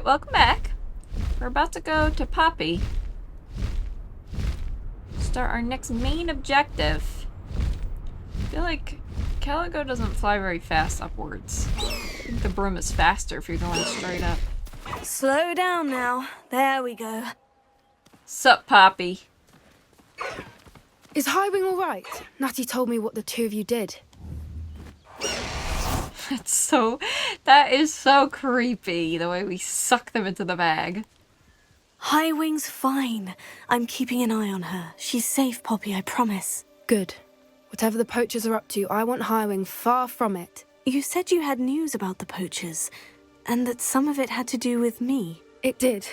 Alright, welcome back. We're about to go to Poppy. Start our next main objective. I feel like Calico doesn't fly very fast upwards. I think the broom is faster if you're going straight up. Slow down now. There we go. Sup, Poppy? Is Highwing all right? Natty told me what the two of you did. That is so creepy, the way we suck them into the bag. Highwing's fine. I'm keeping an eye on her. She's safe, Poppy, I promise. Good. Whatever the poachers are up to, I want Highwing far from it. You said you had news about the poachers, and that some of it had to do with me. It did.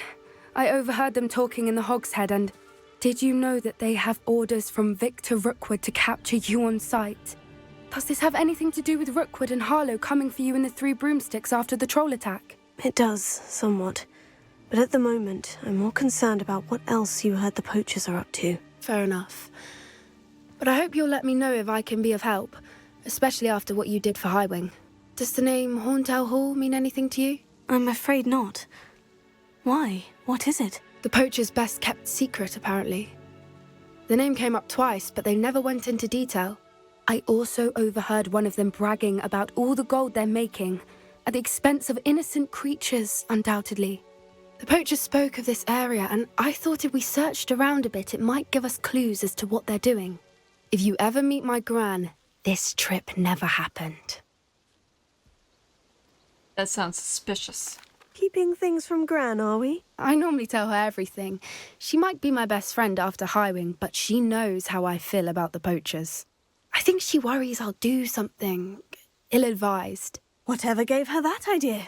I overheard them talking in the Hogshead, and did you know that they have orders from Victor Rookwood to capture you on sight? Does this have anything to do with Rookwood and Harlow coming for you in the Three Broomsticks after the troll attack? It does, somewhat. But at the moment, I'm more concerned about what else you heard the poachers are up to. Fair enough. But I hope you'll let me know if I can be of help, especially after what you did for Highwing. Does the name Horndale Hall mean anything to you? I'm afraid not. Why? What is it? The poachers' best kept secret, apparently. The name came up twice, but they never went into detail. I also overheard one of them bragging about all the gold they're making, at the expense of innocent creatures, undoubtedly. The poachers spoke of this area, and I thought if we searched around a bit, it might give us clues as to what they're doing. If you ever meet my gran, this trip never happened. That sounds suspicious. Keeping things from Gran, are we? I normally tell her everything. She might be my best friend after Highwing, but she knows how I feel about the poachers. I think she worries I'll do something ill-advised. Whatever gave her that idea?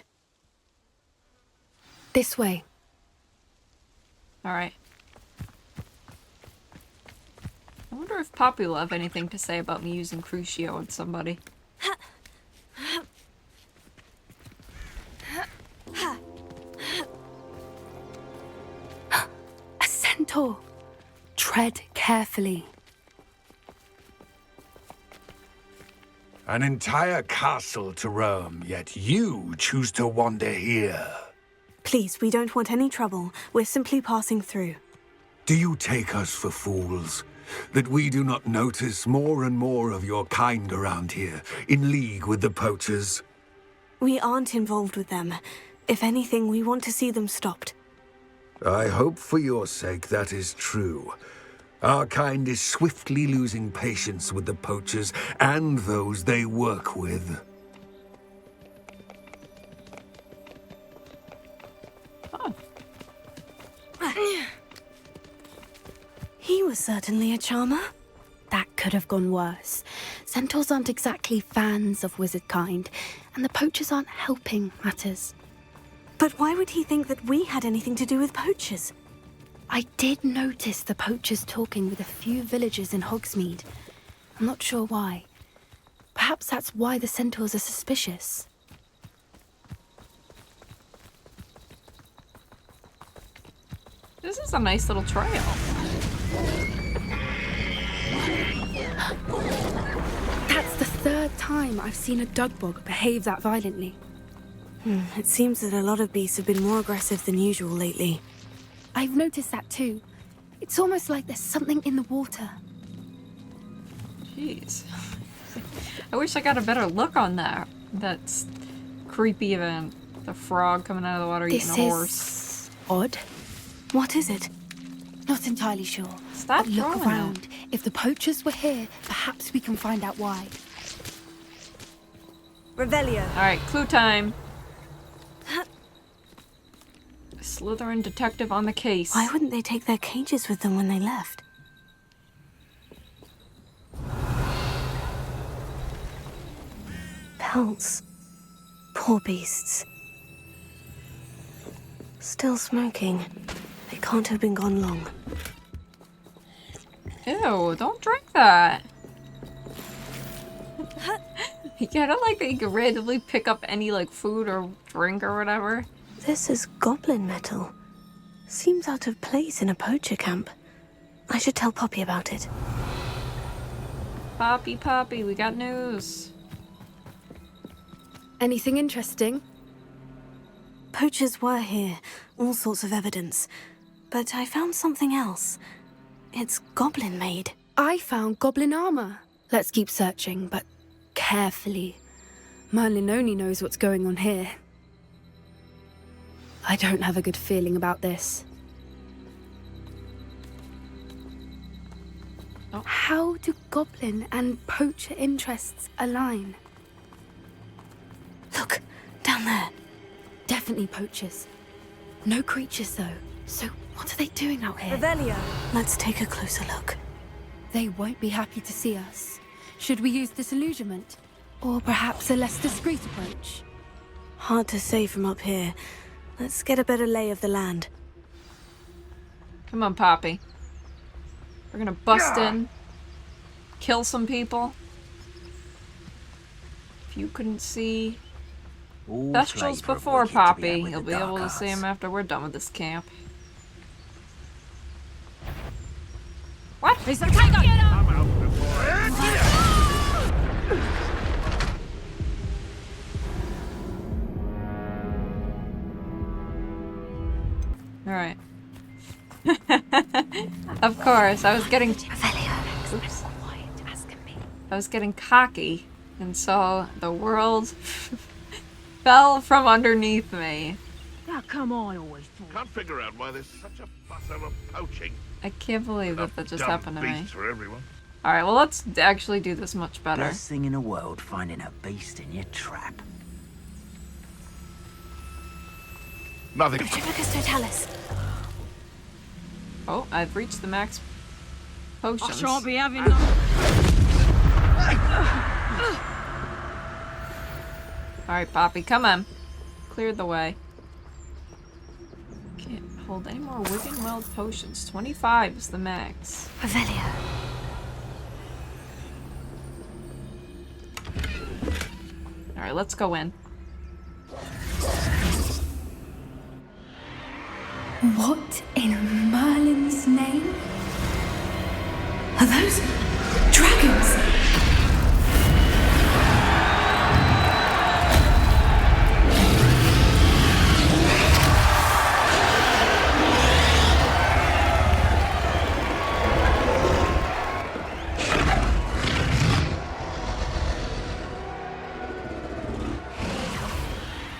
This way. Alright. I wonder if Poppy will have anything to say about me using Crucio on somebody. A centaur. Tread carefully. An entire castle to roam, yet you choose to wander here. Please, we don't want any trouble. We're simply passing through. Do you take us for fools? That we do not notice more and more of your kind around here, in league with the poachers? We aren't involved with them. If anything, we want to see them stopped. I hope for your sake that is true. Our kind is swiftly losing patience with the poachers and those they work with. Oh. He was certainly a charmer. That could have gone worse. Centaurs aren't exactly fans of wizard kind, and the poachers aren't helping matters. But why would he think that we had anything to do with poachers? I did notice the poachers talking with a few villagers in Hogsmeade. I'm not sure why. Perhaps that's why the centaurs are suspicious. This is a nice little trail. That's the third time I've seen a dugbog behave that violently. It seems that a lot of beasts have been more aggressive than usual lately. I've noticed that too. It's almost like there's something in the water. Jeez. I wish I got a better look on that. That's creepy than the frog coming out of the water eating a horse. This is odd. What is it? Not entirely sure. Stop But look throwing around. it. If the poachers were here, perhaps we can find out why. Revelio. Alright, clue time. Slytherin detective on the case. Why wouldn't they take their cages with them when they left? Pelts. Poor beasts. Still smoking. They can't have been gone long. Ew, don't drink that. You gotta like that you can randomly pick up any like food or drink or whatever. This is goblin metal. Seems out of place in a poacher camp. I should tell Poppy about it. Poppy, we got news. Anything interesting? Poachers were here, all sorts of evidence. But I found something else. It's goblin made. I found goblin armor. Let's keep searching, but carefully. Merlin only knows what's going on here. I don't have a good feeling about this. Oh. How do goblin and poacher interests align? Look, down there. Definitely poachers. No creatures, though. So what are they doing out here? Revelio. Let's take a closer look. They won't be happy to see us. Should we use disillusionment? Or perhaps a less discreet approach? Hard to say from up here. Let's get a better lay of the land. Come on, Poppy. We're gonna bust in, kill some people. If you couldn't see Thestrals before Poppy, you'll be able to see him after we're done with this camp. What? He's a tiger! Alright. Of course, I was getting... Oops. I was getting cocky, and so the world fell from underneath me. How come I always thought? Can't figure out why there's such a fuss over poaching. I can't believe that just Dumb happened to me. beasts for everyone. Alright, well let's actually do this much better. Best thing in the world, finding a beast in your trap. Nothing. Retribus totalis. Oh, I've reached the max potions. I shan't be having none. Alright, Poppy, come on. Clear the way. Can't hold any more Wigan Weld potions. 25 is the max. Revelio. Alright, let's go in. What in Merlin's name? Are those dragons?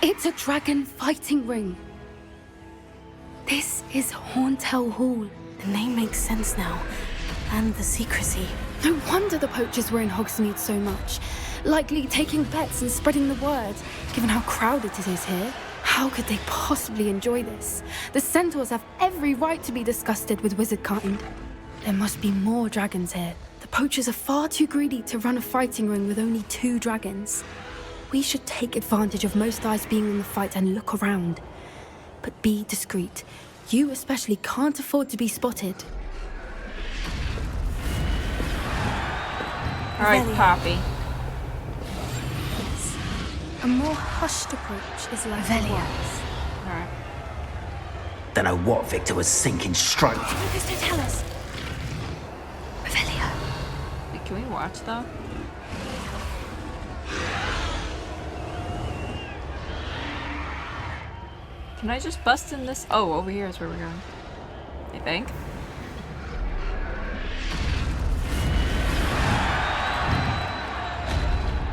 It's a dragon fighting ring. This is Hauntel Hall. The name makes sense now. And the secrecy. No wonder the poachers were in Hogsmeade so much. Likely taking bets and spreading the word. Given how crowded it is here, how could they possibly enjoy this? The centaurs have every right to be disgusted with wizard kind. There must be more dragons here. The poachers are far too greedy to run a fighting ring with only 2 dragons. We should take advantage of most eyes being on the fight and look around. But be discreet. You especially can't afford to be spotted. Alright, Poppy. A more hushed approach is like Velia's. Alright. Don't know what Victor was sinking straight. Retribus totalis. Revelio. Wait, can we watch though? Can I just bust in this? Oh, over here is where we're going. I think.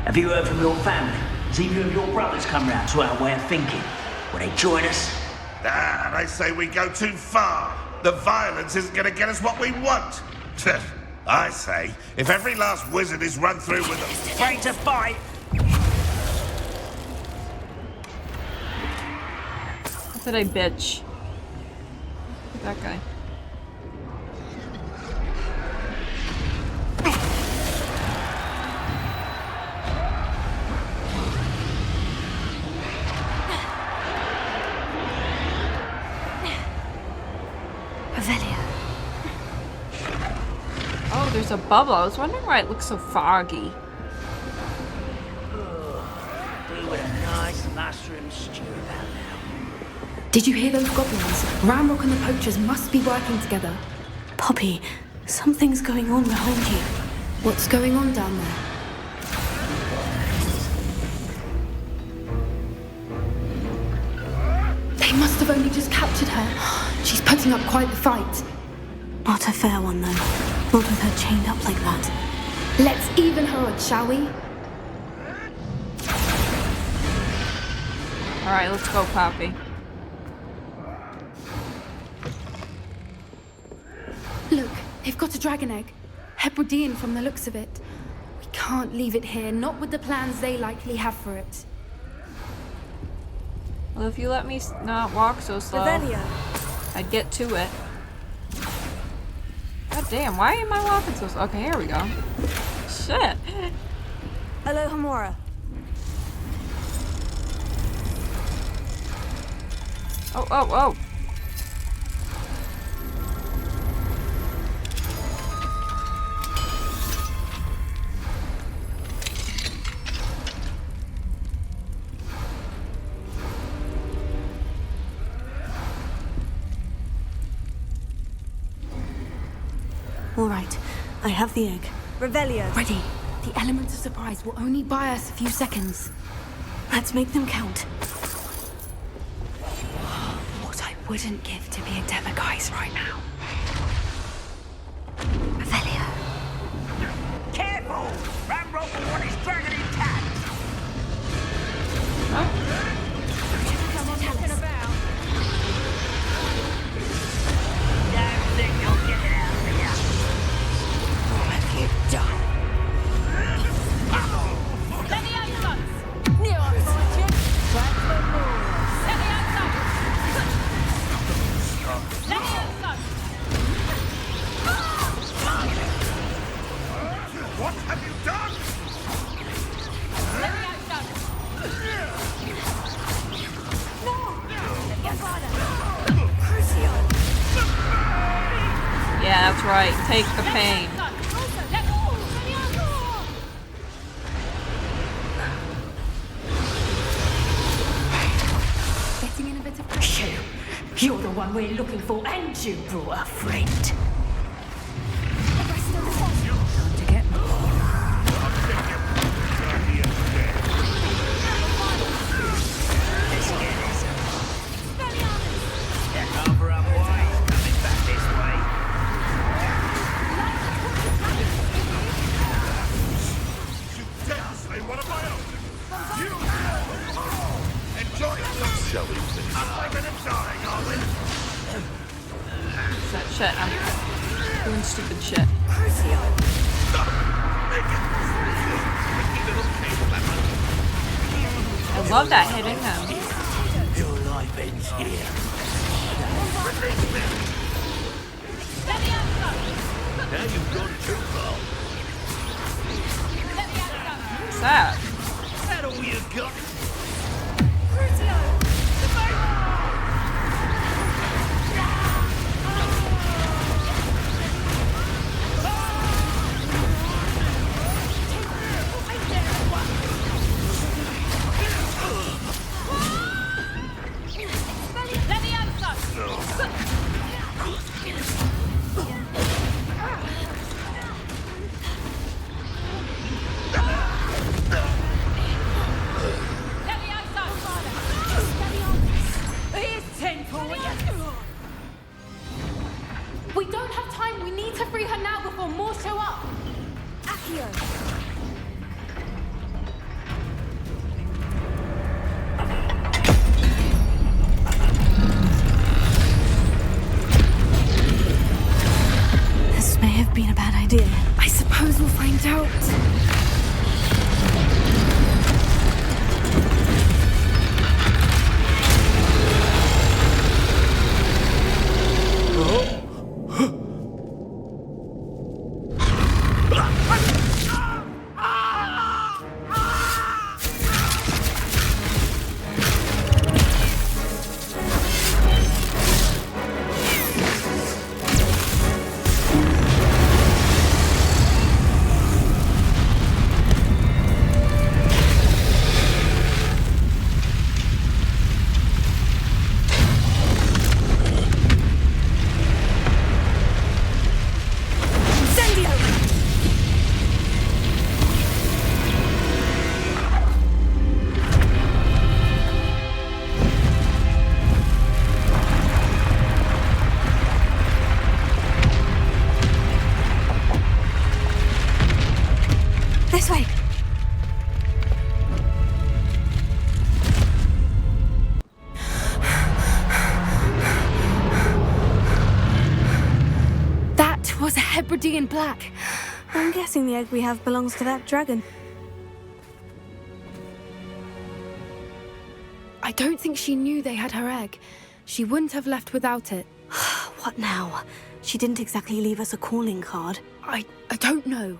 Have you heard from your family? Has either of your brothers come round to our way of thinking? Will they join us? Ah, they say we go too far. The violence isn't going to get us what we want. I say, if every last wizard is run through with a... Afraid to fight? Look at a bitch. Look at that guy. Revelio. Oh, there's a bubble. I was wondering why it looks so foggy. Be with a nice mushroom stew about now. Did you hear those goblins? Ramrock and the poachers must be working together. Poppy, something's going on behind you. What's going on down there? must have only just captured her. She's putting up quite the fight. Not a fair one, though. Not with her chained up like that. Let's even her odds, shall we? Alright, let's go, Poppy. Look, they've got a dragon egg. Hebridean from the looks of it. We can't leave it here, not with the plans they likely have for it. Well, if you let me not walk so slow, I'd get to it. God damn, why am I walking so slow? Okay, here we go. Shit. Hello, Hamora. Oh, oh, oh. All right, I have the egg. Revelio. Ready. The element of surprise will only buy us a few seconds. Let's make them count. What I wouldn't give to be a Demiguise right now. Revelio. Careful! Rambo will want his dragon intact! Don't think you'll get it out of here! What have you done? What have you done? Yeah, that's right. Take the pain. Getting in a bit of You're the one we're looking for, and you brought a friend. Time to get cover up why he's coming back this way. You dare slay one of my own! You! Enjoy it! Shall we finish? I'm in him dying, are we? That shit. I'm doing stupid shit. I love that hitting him. Your life ends here. Now you've gone too far. What's that? Is that all you've got? We don't have time. We need to free her now before more show up. Accio. This may have been a bad idea. I suppose we'll find out. Hebridean black. I'm guessing the egg we have belongs to that dragon. I don't think she knew they had her egg. She wouldn't have left without it. What now? She didn't exactly leave us a calling card. I don't know.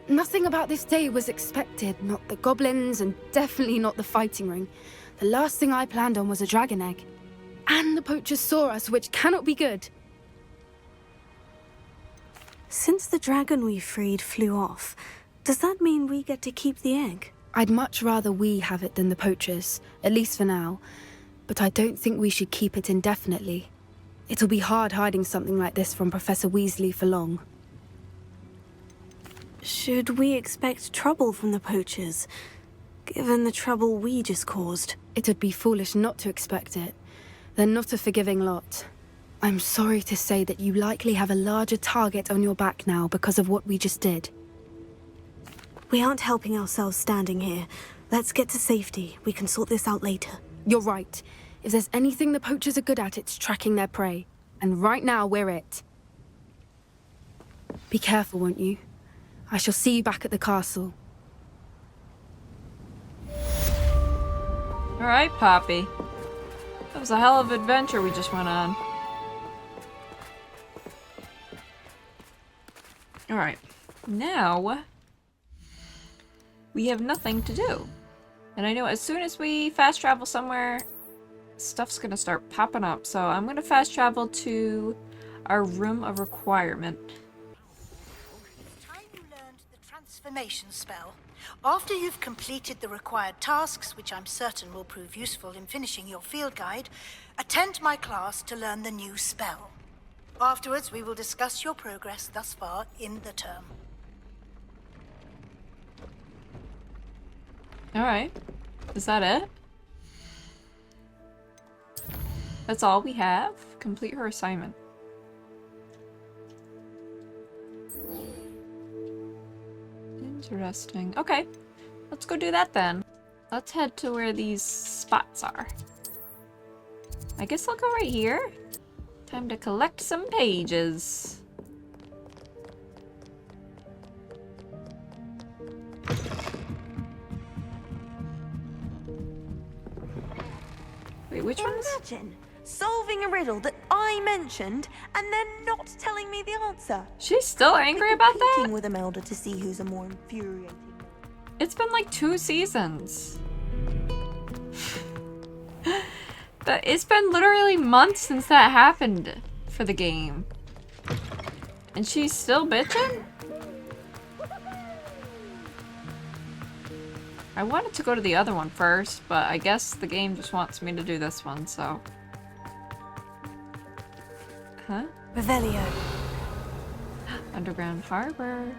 Nothing about this day was expected. Not the goblins, and definitely not the fighting ring. The last thing I planned on was a dragon egg. And the poachers saw us, which cannot be good. Since the dragon we freed flew off, does that mean we get to keep the egg? I'd much rather we have it than the poachers, at least for now. But I don't think we should keep it indefinitely. It'll be hard hiding something like this from Professor Weasley for long. Should we expect trouble from the poachers, given the trouble we just caused? It'd be foolish not to expect it. They're not a forgiving lot. I'm sorry to say that you likely have a larger target on your back now because of what we just did. We aren't helping ourselves standing here. Let's get to safety. We can sort this out later. You're right. If there's anything the poachers are good at, it's tracking their prey. And right now, we're it. Be careful, won't you? I shall see you back at the castle. Alright, Poppy. That was a hell of an adventure we just went on. Alright. Now, we have nothing to do. And I know as soon as we fast travel somewhere, stuff's gonna start popping up. So I'm gonna fast travel to our room of requirement. It's time you learned the transformation spell. After you've completed the required tasks, which I'm certain will prove useful in finishing your field guide, attend my class to learn the new spell. Afterwards, we will discuss your progress thus far in the term. Alright. Is that it? That's all we have? Complete her assignment. Interesting. Okay. Let's go do that then. Let's head to where these spots are. I guess I'll go right here. Time to collect some pages. Wait, which one's? Imagine solving a riddle that I mentioned and then not telling me the answer. She's still angry about that? Competing with Imelda to see who's a more infuriating. It's been like 2 seasons. It's been literally months since that happened for the game. And she's still bitching? I wanted to go to the other one first, but I guess the game just wants me to do this one, so. Huh? Revelio. Underground Harbor.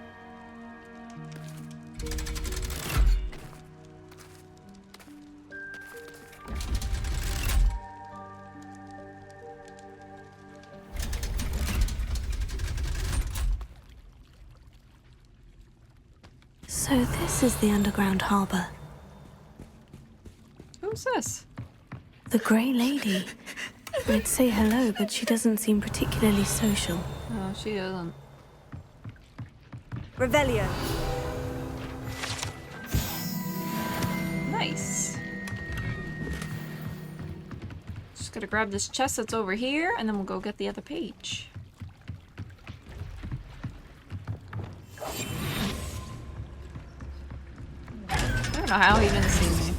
So this is the underground harbor. Who's this? The Grey Lady. I'd say hello, but she doesn't seem particularly social. No, she isn't. Revelio. Nice. Just gotta grab this chest that's over here, and then we'll go get the other page. I don't know how he didn't see me.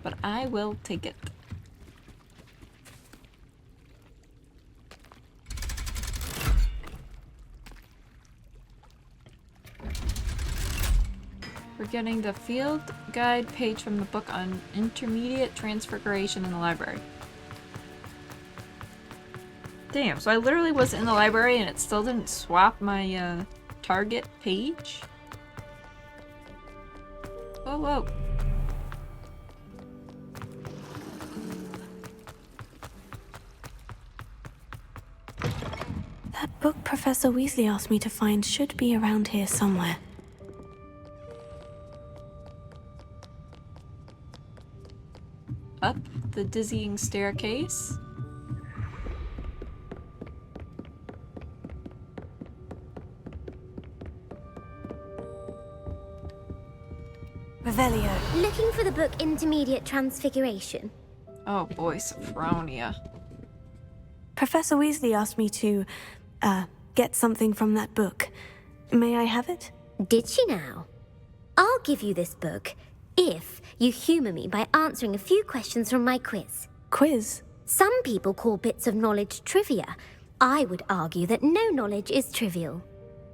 But I will take it. We're getting the field guide page from the book on intermediate transfiguration in the library. Damn, so I literally was in the library and it still didn't swap my target page? Whoa, whoa. That book Professor Weasley asked me to find should be around here somewhere. Up the dizzying staircase. Revelio. Looking for the book Intermediate Transfiguration? Oh boy, Sophronia. Professor Weasley asked me to, get something from that book. May I have it? Did she now? I'll give you this book if you humour me by answering a few questions from my quiz. Quiz? Some people call bits of knowledge trivia. I would argue that no knowledge is trivial.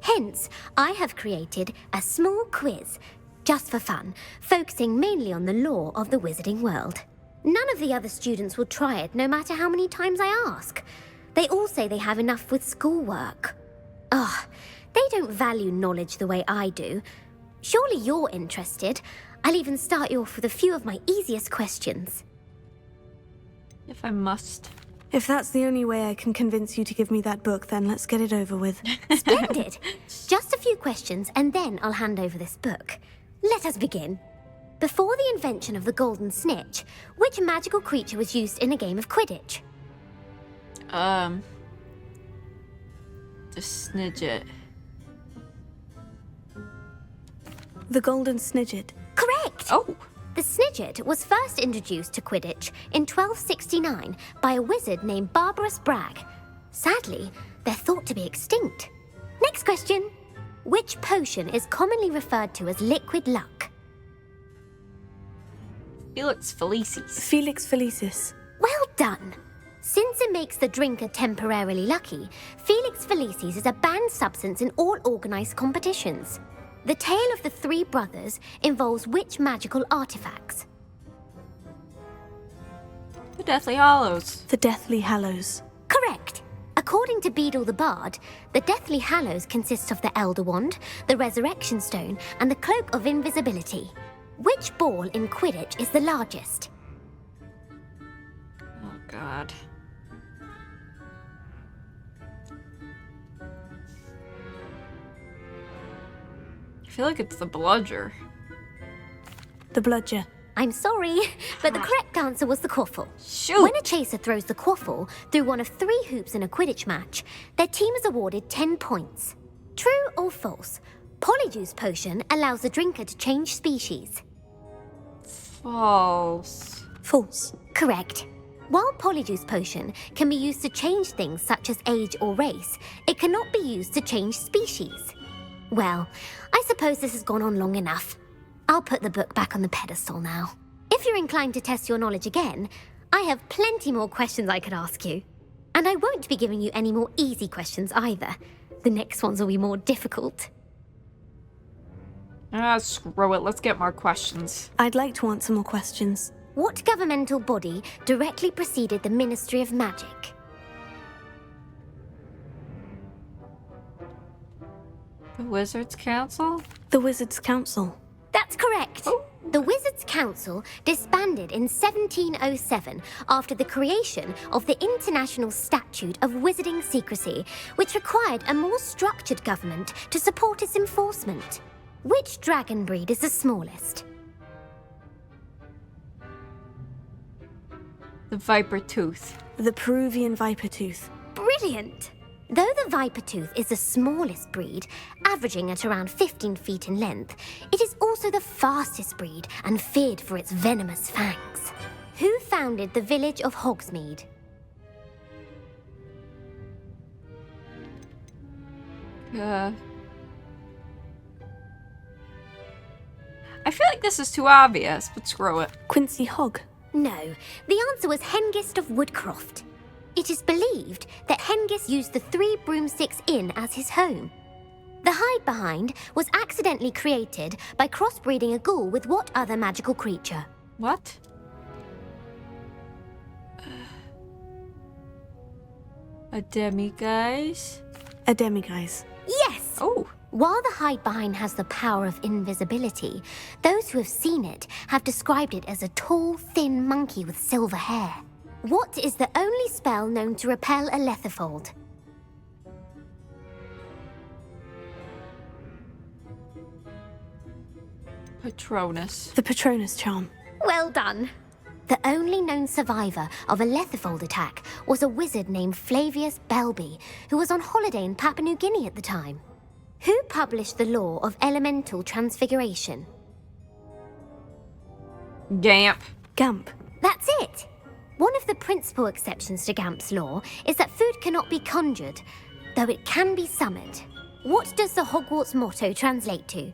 Hence, I have created a small quiz, just for fun, focusing mainly on the lore of the wizarding world. None of the other students will try it, no matter how many times I ask. They all say they have enough with schoolwork. Ugh, they don't value knowledge the way I do. Surely you're interested. I'll even start you off with a few of my easiest questions. If I must. If that's the only way I can convince you to give me that book, then let's get it over with. Splendid! Just a few questions, and then I'll hand over this book. Let us begin. Before the invention of the golden snitch, which magical creature was used in a game of Quidditch? The Snidget. The Golden Snidget. Correct! Oh! The Snidget was first introduced to Quidditch in 1269 by a wizard named Barbarous Bragg. Sadly, they're thought to be extinct. Next question. Which potion is commonly referred to as liquid luck? Felix Felicis. Felix Felicis. Well done! Since it makes the drinker temporarily lucky, Felix Felicis is a banned substance in all organised competitions. The tale of the three brothers involves which magical artifacts? The Deathly Hallows. The Deathly Hallows. Correct! According to Beadle the Bard, the Deathly Hallows consists of the Elder Wand, the Resurrection Stone, and the Cloak of Invisibility. Which ball in Quidditch is the largest? Oh god. I feel like it's the bludger. The Bludger. I'm sorry, but the correct answer was the quaffle. Shoot! When a chaser throws the quaffle through one of 3 hoops in a Quidditch match, their team is awarded 10 points. True or false? Polyjuice Potion allows the drinker to change species. False. False. Correct. While Polyjuice Potion can be used to change things such as age or race, it cannot be used to change species. Well, I suppose this has gone on long enough. I'll put the book back on the pedestal now. If you're inclined to test your knowledge again, I have plenty more questions I could ask you. And I won't be giving you any more easy questions either. The next ones will be more difficult. Ah, screw it. Let's get more questions. I'd like to answer more questions. What governmental body directly preceded the Ministry of Magic? The Wizards Council? The Wizards' Council. That's correct. Oh. The Wizards' Council disbanded in 1707 after the creation of the International Statute of Wizarding Secrecy, which required a more structured government to support its enforcement. Which dragon breed is the smallest? The Viper Tooth. The Peruvian Viper Tooth. Brilliant! Though the Viper Tooth is the smallest breed, averaging at around 15 feet in length, it is also the fastest breed and feared for its venomous fangs. Who founded the village of Hogsmeade? I feel like this is too obvious, but screw it. Quincy Hogg. No, the answer was Hengist of Woodcroft. It is believed that Hengist used the 3 Broomsticks Inn as his home. The hide-behind was accidentally created by crossbreeding a ghoul with what other magical creature? What? A demiguise? A demiguise. Yes! Oh. While the hide-behind has the power of invisibility, those who have seen it have described it as a tall, thin monkey with silver hair. What is the only spell known to repel a letherfold? Patronus. The Patronus charm. Well done. The only known survivor of a letherfold attack was a wizard named Flavius Belby, who was on holiday in Papua New Guinea at the time. Who published the law of elemental transfiguration? Gamp. Gamp. That's it! One of the principal exceptions to Gamp's law is that food cannot be conjured, though it can be summoned. What does the Hogwarts motto translate to?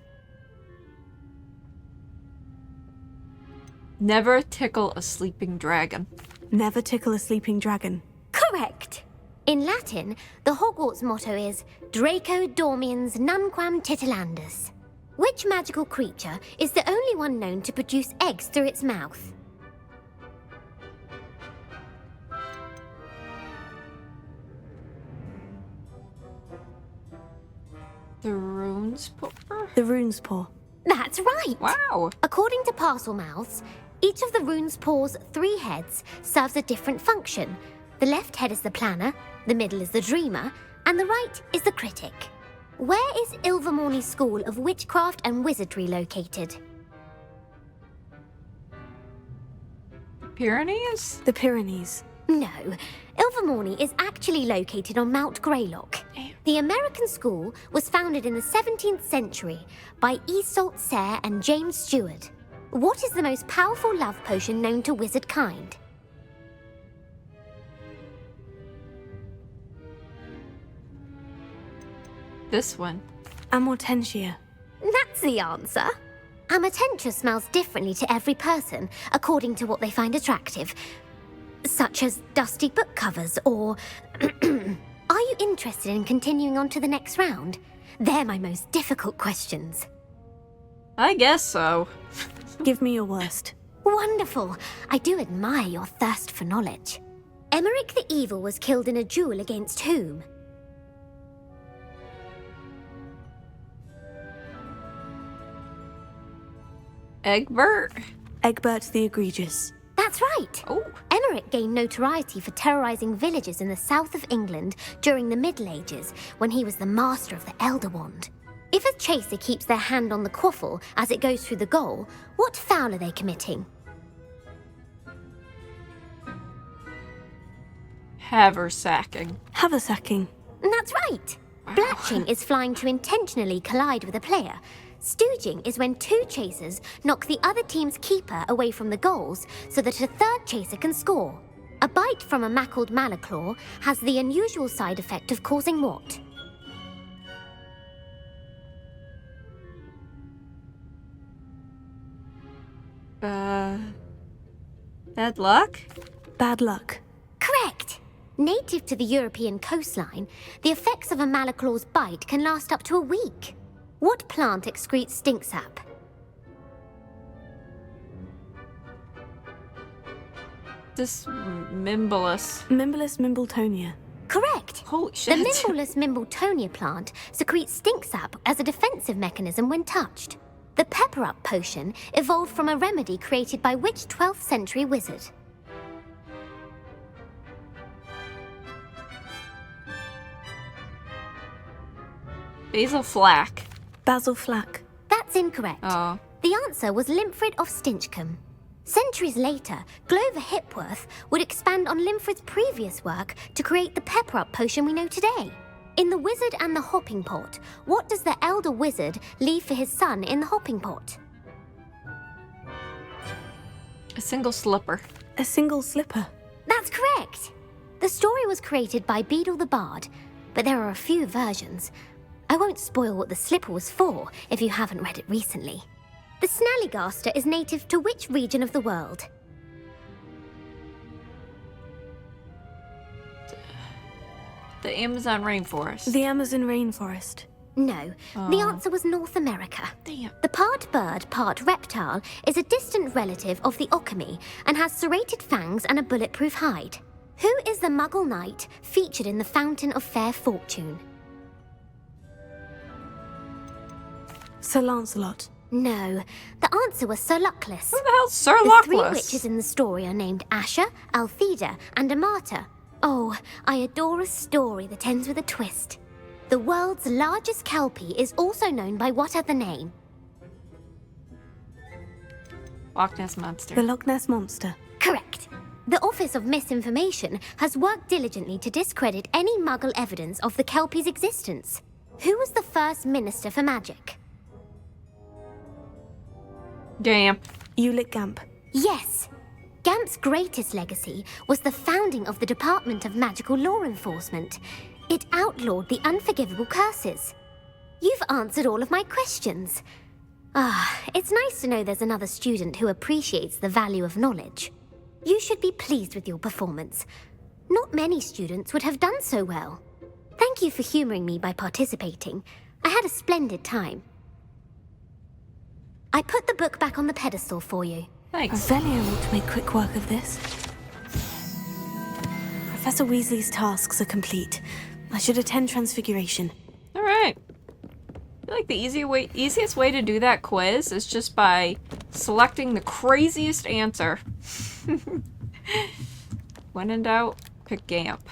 Never tickle a sleeping dragon. Never tickle a sleeping dragon. Correct! In Latin, the Hogwarts motto is Draco dormiens nunquam titilandus. Which magical creature is the only one known to produce eggs through its mouth? The runes popper? The rune's paw. That's right! Wow. According to parcel mouths, each of the rune's paw's 3 heads serves a different function. The left head is the planner, the middle is the dreamer, and the right is the critic. Where is Ilvermorny School of Witchcraft and Wizardry located? Pyrenees? The Pyrenees. No, Ilvermorny is actually located on Mount Greylock. The American school was founded in the 17th century by Iseult Sayre and James Stewart. What is the most powerful love potion known to wizard kind? This one. Amortentia. That's the answer. Amortentia smells differently to every person, according to what they find attractive, such as dusty book covers or... Are you interested in continuing on to the next round? They're my most difficult questions. I guess so. Give me your worst. Wonderful. I do admire your thirst for knowledge. Emmerich the Evil was killed in a duel against whom? Egbert? Egbert the Egregious. That's right. Oh. Emmerich gained notoriety for terrorizing villages in the south of England during the Middle Ages when he was the master of the Elder Wand. If a chaser keeps their hand on the quaffle as it goes through the goal, what foul are they committing? Haversacking. Haversacking. That's right. Blatching is flying to intentionally collide with a player. Stooging is when 2 chasers knock the other team's keeper away from the goals so that a third chaser can score. A bite from a mackled malaclaw has the unusual side effect of causing what? Bad luck? Bad luck. Correct! Native to the European coastline, the effects of a malaclaw's bite can last up to a week. What plant excretes stink sap? This Mimbolus. Mimbolus Mimbletonia. Correct! Holy shit. The Mimbolus Mimbletonia plant secretes stink sap as a defensive mechanism when touched. The pepper-up potion evolved from a remedy created by which 12th century wizard? Basil Flack. Basil Flack. That's incorrect. Oh. The answer was Limfrid of Stinchcombe. Centuries later, Glover Hipworth would expand on Limfrid's previous work to create the pepper-up potion we know today. In The Wizard and the Hopping Pot, what does the elder wizard leave for his son in the hopping pot? A single slipper. A single slipper. That's correct! The story was created by Beadle the Bard, but there are a few versions. I won't spoil what the slipper was for if you haven't read it recently. The Snallygaster is native to which region of the world? The Amazon rainforest. The Amazon rainforest. No, the answer was North America. Damn. The part bird, part reptile is a distant relative of the Occamy and has serrated fangs and a bulletproof hide. Who is the Muggle knight featured in the Fountain of Fair Fortune? Sir Lancelot. No, the answer was Sir Luckless. Who the hell's Sir The 3 Luckless? witches in the story are named Asher, Altheda, and Amata. Oh, I adore a story that ends with a twist. The world's largest kelpie is also known by what other name? Loch Ness Monster. The Loch Ness Monster. Correct. The Office of Misinformation has worked diligently to discredit any Muggle evidence of the kelpie's existence. Who was the first Minister for Magic? Gamp. Ulick Gamp. Yes. Gamp's greatest legacy was the founding of the Department of Magical Law Enforcement. It outlawed the unforgivable curses. You've answered all of my questions. It's nice to know there's another student who appreciates the value of knowledge. You should be pleased with your performance. Not many students would have done so well. Thank you for humoring me by participating. I had a splendid time. I put the book back on the pedestal for you. Thanks. Revelio ought to make quick work of this. Professor Weasley's tasks are complete. I should attend Transfiguration. All right. I feel like the easiest way to do that quiz is just by selecting the craziest answer. When in doubt, pick Gamp.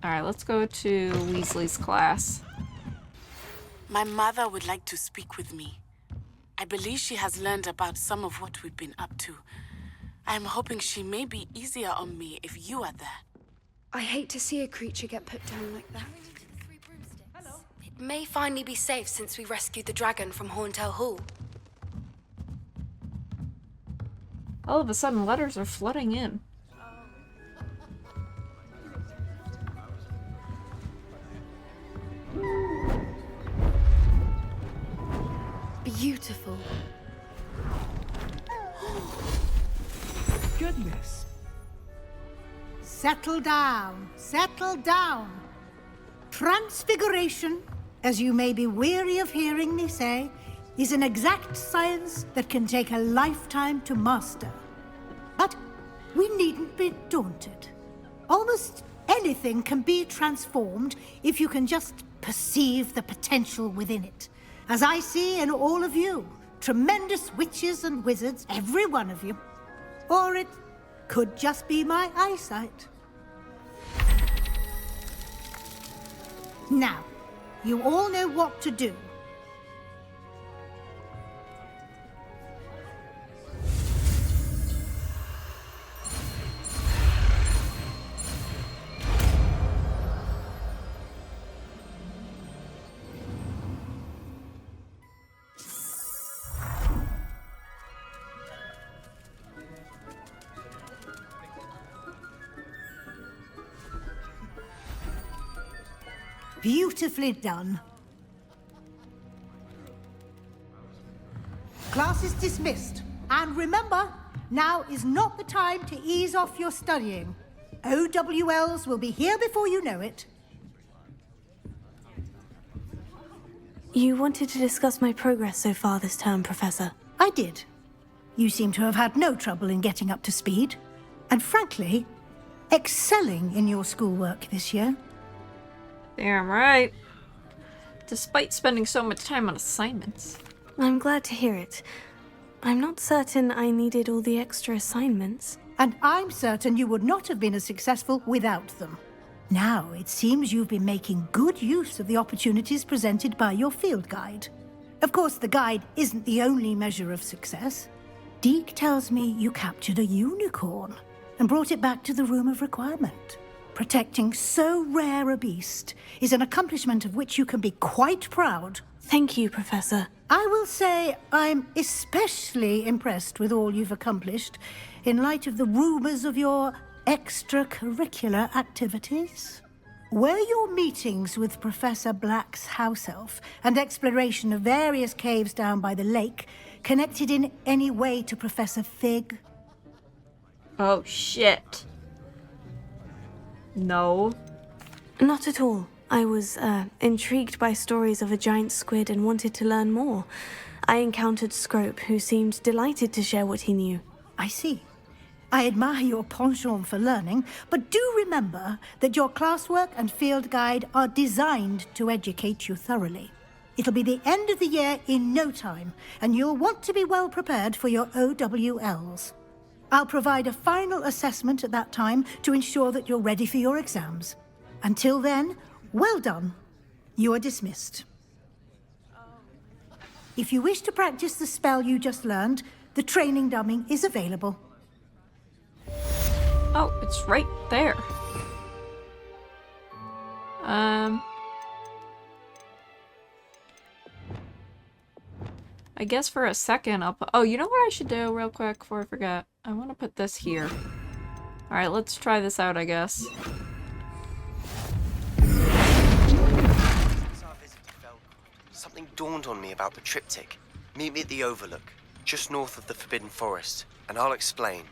Alright, let's go to Weasley's class. My mother would like to speak with me. I believe she has learned about some of what we've been up to. I am hoping she may be easier on me if you are there. I hate to see a creature get put down like that. It may finally be safe since we rescued the dragon from Horntail Hall. All of a sudden, letters are flooding in. Beautiful. Goodness. Settle down, settle down. Transfiguration, as you may be weary of hearing me say, is an exact science that can take a lifetime to master. But we needn't be daunted. Almost anything can be transformed if you can just perceive the potential within it. As I see in all of you, tremendous witches and wizards, every one of you. Or it could just be my eyesight. Now, you all know what to do. Beautifully done. Class is dismissed. And remember, now is not the time to ease off your studying. OWLs will be here before you know it. You wanted to discuss my progress so far this term, Professor. I did. You seem to have had no trouble in getting up to speed. And frankly, excelling in your schoolwork this year. Damn right. Despite spending so much time on assignments. I'm glad to hear it. I'm not certain I needed all the extra assignments. And I'm certain you would not have been as successful without them. Now, it seems you've been making good use of the opportunities presented by your field guide. Of course, the guide isn't the only measure of success. Deke tells me you captured a unicorn and brought it back to the Room of Requirement. Protecting so rare a beast is an accomplishment of which you can be quite proud. Thank you, Professor. I will say I'm especially impressed with all you've accomplished in light of the rumors of your extracurricular activities. Were your meetings with Professor Black's house elf and exploration of various caves down by the lake connected in any way to Professor Fig? Oh, shit. No. Not at all. I was intrigued by stories of a giant squid and wanted to learn more. I encountered Scrope, who seemed delighted to share what he knew. I see. I admire your penchant for learning, but do remember that your classwork and field guide are designed to educate you thoroughly. It'll be the end of the year in no time, and you'll want to be well prepared for your OWLs. I'll provide a final assessment at that time to ensure that you're ready for your exams. Until then, well done. You are dismissed. If you wish to practice the spell you just learned, the training dummy is available. Oh, it's right there. I I guess for a second I'll put... Oh, you know what I should do real quick before I forget? I want to put this here. Alright, let's try this out, I guess. Something dawned on me about the triptych. Meet me at the Overlook, just north of the Forbidden Forest, and I'll explain.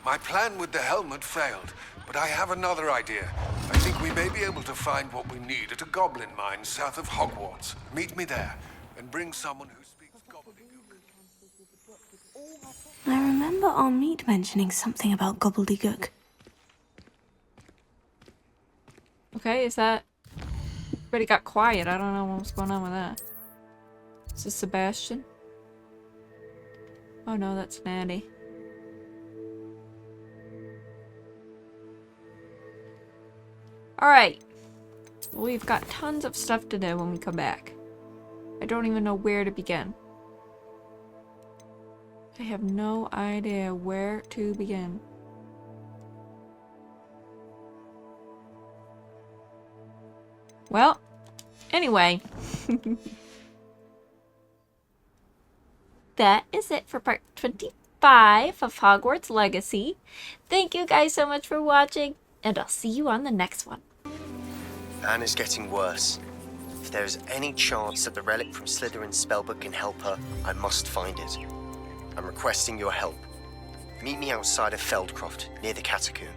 My plan with the helmet failed, but I have another idea. I think we may be able to find what we need at a goblin mine south of Hogwarts. Meet me there, and bring someone who speaks gobbledygook. I remember our meet mentioning something about gobbledygook. Okay, is that... Everybody got quiet. I don't know what's going on with that. Is this Sebastian? Oh no, that's Natty. Alright. We've got tons of stuff to do when we come back. I don't even know where to begin. I have no idea where to begin. Well, anyway. That is it for part 25 of Hogwarts Legacy. Thank you guys so much for watching, and I'll see you on the next one. Anne is getting worse. If there is any chance that the relic from Slytherin's spellbook can help her, I must find it. I'm requesting your help. Meet me outside of Feldcroft, near the Catacomb.